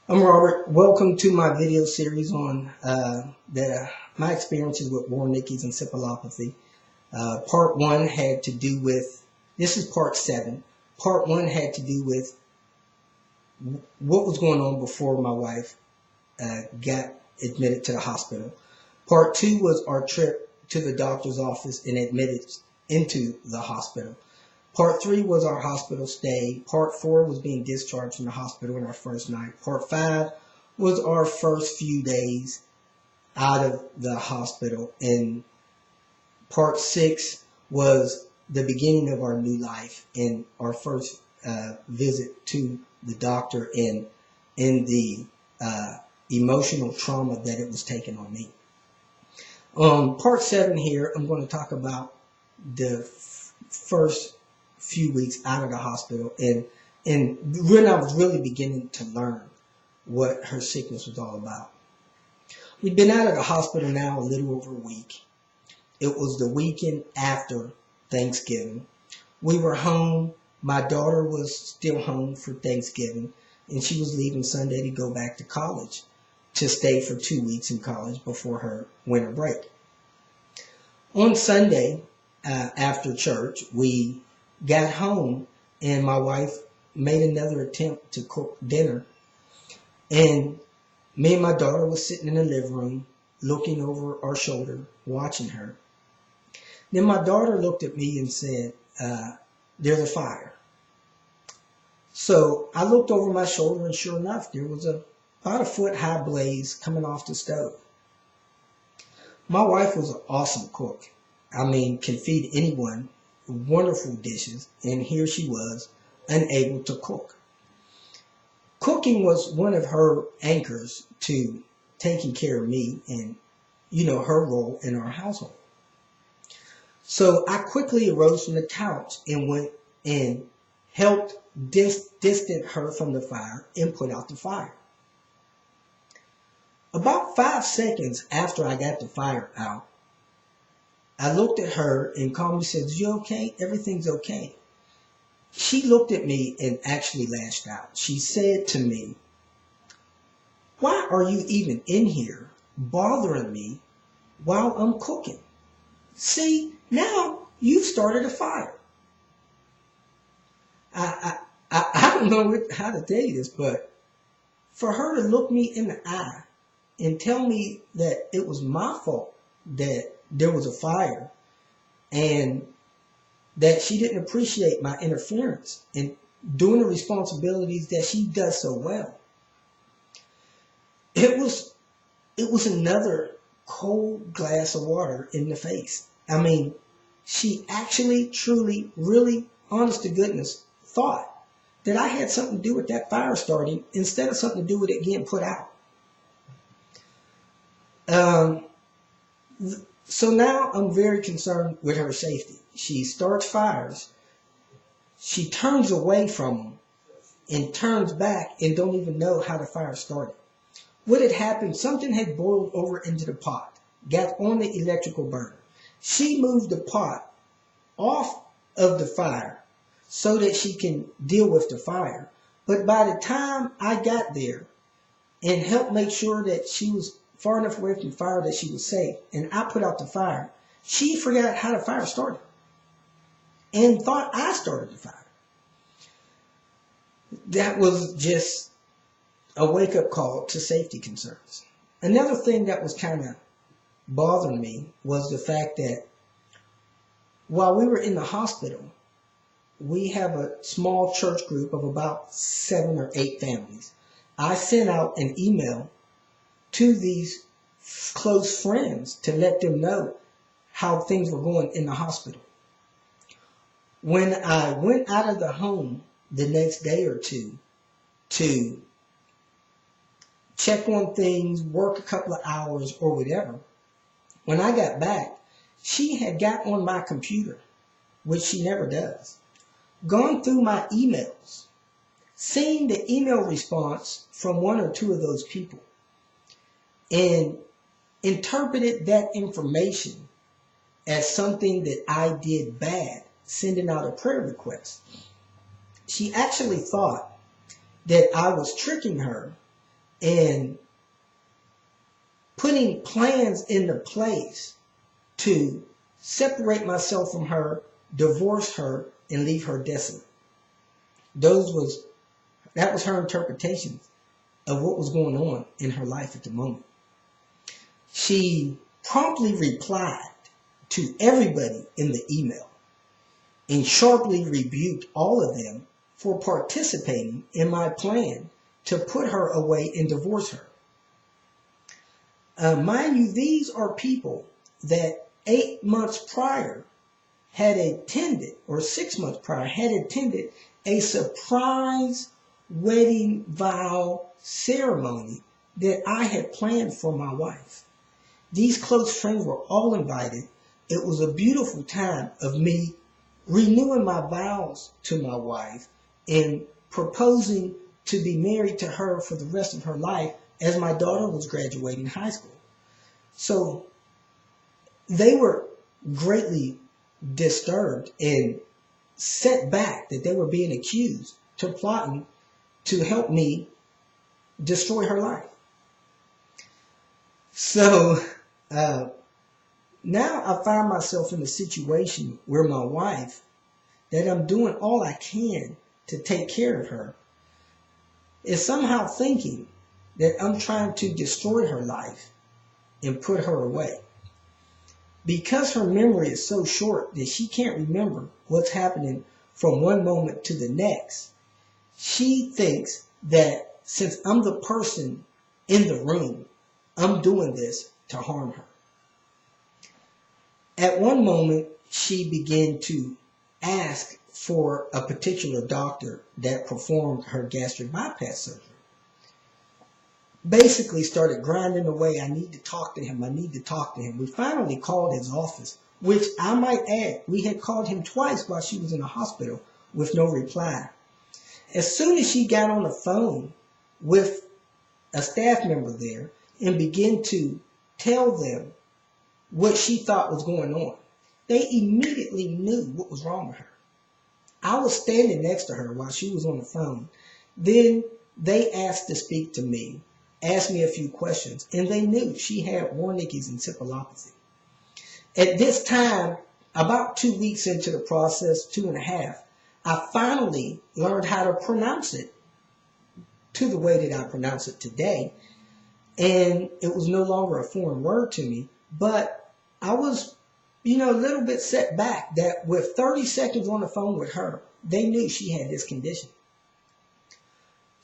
I'm Robert. Welcome to my video series on my experiences with Wernicke's encephalopathy. Part 1 had to do with, this is part 7. Part 1 had to do with what was going on before my wife got admitted to the hospital. Part 2 was our trip to the doctor's office and admitted into the hospital. Part 3 was our hospital stay. Part 4 was being discharged from the hospital in our first night. Part 5 was our first few days out of the hospital. And Part 6 was the beginning of our new life and our first visit to the doctor and the emotional trauma that it was taking on me. Part 7 here, I'm going to talk about the first few weeks out of the hospital and when I was really beginning to learn what her sickness was all about. We'd been out of the hospital now a little over a week. It was the weekend after Thanksgiving. We were home. My daughter was still home for Thanksgiving, and she was leaving Sunday to go back to college, to stay for 2 weeks in college before her winter break. On Sunday, after church, we got home and my wife made another attempt to cook dinner, and me and my daughter was sitting in the living room looking over our shoulder watching her. Then my daughter looked at me and said, there's a fire. So I looked over my shoulder, and sure enough, there was about a foot high blaze coming off the stove. My wife was an awesome cook. I mean, can feed anyone wonderful dishes, and here she was, unable to cook. Cooking was one of her anchors to taking care of me and, her role in our household. So I quickly arose from the couch and went and helped distance her from the fire and put out the fire. About 5 seconds after I got the fire out, I looked at her and calmly said, "Is you okay? Everything's okay." She looked at me and actually lashed out. She said to me, "Why are you even in here bothering me while I'm cooking? See, now you've started a fire." I don't know how to tell you this, but for her to look me in the eye and tell me that it was my fault that there was a fire and that she didn't appreciate my interference in doing the responsibilities that she does so well. It was another cold glass of water in the face. I mean, she actually, truly, really, honest to goodness, thought that I had something to do with that fire starting instead of something to do with it getting put out. So now I'm very concerned with her safety. She starts fires. She turns away from them and turns back and don't even know how the fire started. What had happened, something had boiled over into the pot, got on the electrical burner. She moved the pot off of the fire so that she can deal with the fire. But by the time I got there and helped make sure that she was far enough away from the fire that she was safe, and I put out the fire, she forgot how the fire started and thought I started the fire. That was just a wake-up call to safety concerns. Another thing that was kind of bothering me was the fact that while we were in the hospital, we have a small church group of about 7 or 8 families. I sent out an email to these close friends to let them know how things were going in the hospital. When I went out of the home the next day or two to check on things, work a couple of hours or whatever, when I got back, she had got on my computer, which she never does, gone through my emails, seen the email response from 1 or 2 of those people, and interpreted that information as something that I did bad, sending out a prayer request. She actually thought that I was tricking her and putting plans into place to separate myself from her, divorce her, and leave her desolate. That was her interpretation of what was going on in her life at the moment. She promptly replied to everybody in the email and sharply rebuked all of them for participating in my plan to put her away and divorce her. Mind you, these are people that 8 months prior had attended, or 6 months prior had attended, a surprise wedding vow ceremony that I had planned for my wife. These close friends were all invited. It was a beautiful time of me renewing my vows to my wife and proposing to be married to her for the rest of her life as my daughter was graduating high school. So they were greatly disturbed and set back that they were being accused to plotting to help me destroy her life. So now I find myself in a situation where my wife, that I'm doing all I can to take care of her, is somehow thinking that I'm trying to destroy her life and put her away. Because her memory is so short that she can't remember what's happening from one moment to the next, she thinks that since I'm the person in the room, I'm doing this to harm her. At one moment, she began to ask for a particular doctor that performed her gastric bypass surgery. Basically started grinding away, I need to talk to him, I need to talk to him. We finally called his office, which I might add, we had called him twice while she was in the hospital with no reply. As soon as she got on the phone with a staff member there and began to tell them what she thought was going on, they immediately knew what was wrong with her. I was standing next to her while she was on the phone. Then they asked to speak to me, asked me a few questions, and they knew she had Wernicke's encephalopathy. At this time, about 2 weeks into the process, 2.5, I finally learned how to pronounce it to the way that I pronounce it today. And it was no longer a foreign word to me, but I was, a little bit set back that with 30 seconds on the phone with her, they knew she had this condition.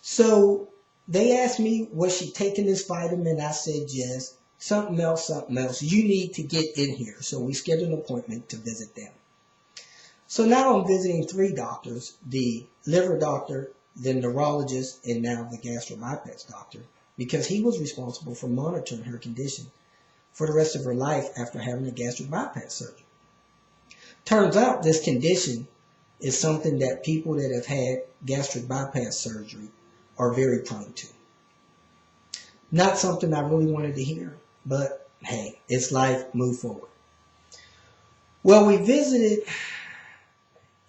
So they asked me, was she taking this vitamin? I said, yes. Something else. You need to get in here. So we scheduled an appointment to visit them. So now I'm visiting 3 doctors, the liver doctor, the neurologist, and now the gastric bypass doctor, because he was responsible for monitoring her condition for the rest of her life after having a gastric bypass surgery. Turns out this condition is something that people that have had gastric bypass surgery are very prone to. Not something I really wanted to hear, but hey, it's life, move forward. Well, we visited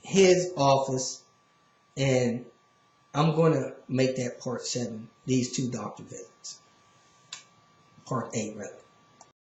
his office, and I'm going to make that part 7, these 2 doctor visits. Part 8, rather.